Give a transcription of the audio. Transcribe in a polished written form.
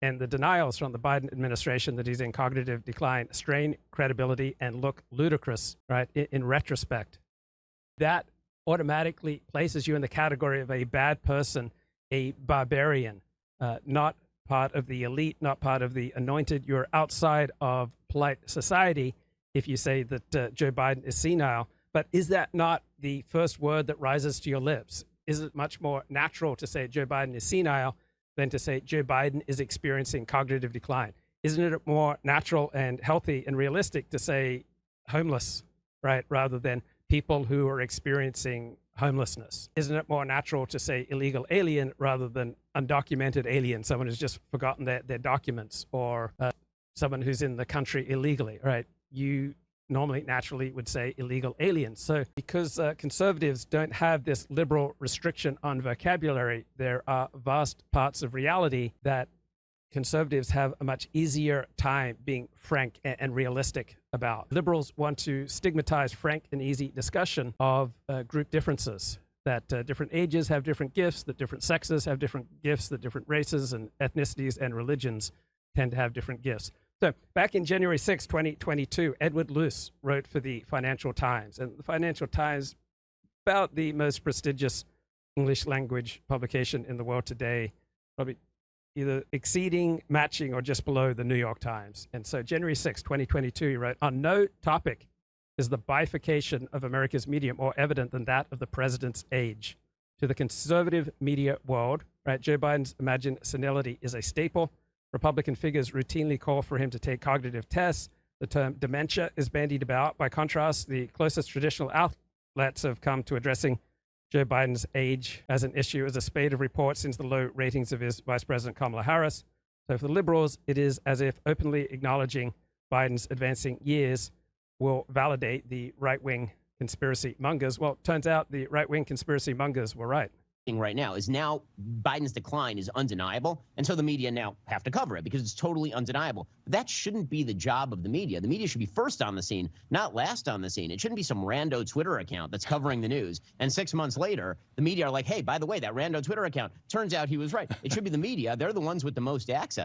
And the denials from the Biden administration that he's in cognitive decline strain credibility and look ludicrous, right, in retrospect. That automatically places you in the category of a bad person, a barbarian, not part of the elite, not part of the anointed. You're outside of polite society if you say that Joe Biden is senile. But is that not the first word that rises to your lips? Is it much more natural to say Joe Biden is senile than to say Joe Biden is experiencing cognitive decline? Isn't it more natural and healthy and realistic to say homeless, right, rather than people who are experiencing homelessness? Isn't it more natural to say illegal alien rather than undocumented alien, someone who's just forgotten their documents, or someone who's in the country illegally, right? You normally naturally would say illegal aliens. So because conservatives don't have this liberal restriction on vocabulary, there are vast parts of reality that conservatives have a much easier time being frank and realistic about. Liberals want to stigmatize frank and easy discussion of group differences, that different ages have different gifts, that different sexes have different gifts, that different races and ethnicities and religions tend to have different gifts. So back in January 6, 2022, Edward Luce wrote for the Financial Times. And the Financial Times, about the most prestigious English language publication in the world today, probably either exceeding, matching, or just below the New York Times. And so January 6, 2022, he wrote, "On no topic is the bifurcation of America's media more evident than that of the president's age. To the conservative media world, right, Joe Biden's imagined senility is a staple. Republican figures routinely call for him to take cognitive tests. The term dementia is bandied about. By contrast, the closest traditional outlets have come to addressing Joe Biden's age as an issue as a spate of reports since the low ratings of his Vice President Kamala Harris. So for the liberals, it is as if openly acknowledging Biden's advancing years will validate the right-wing conspiracy mongers. Well, it turns out the right-wing conspiracy mongers were right. Right now is now Biden's decline is undeniable, and so the media now have to cover it because it's totally undeniable. But that shouldn't be the job of the media. The media should be first on the scene, not last on the scene. It shouldn't be some rando Twitter account that's covering the news, and 6 months later, the media are like, hey, by the way, that rando Twitter account, turns out he was right. It should be the media. They're the ones with the most access.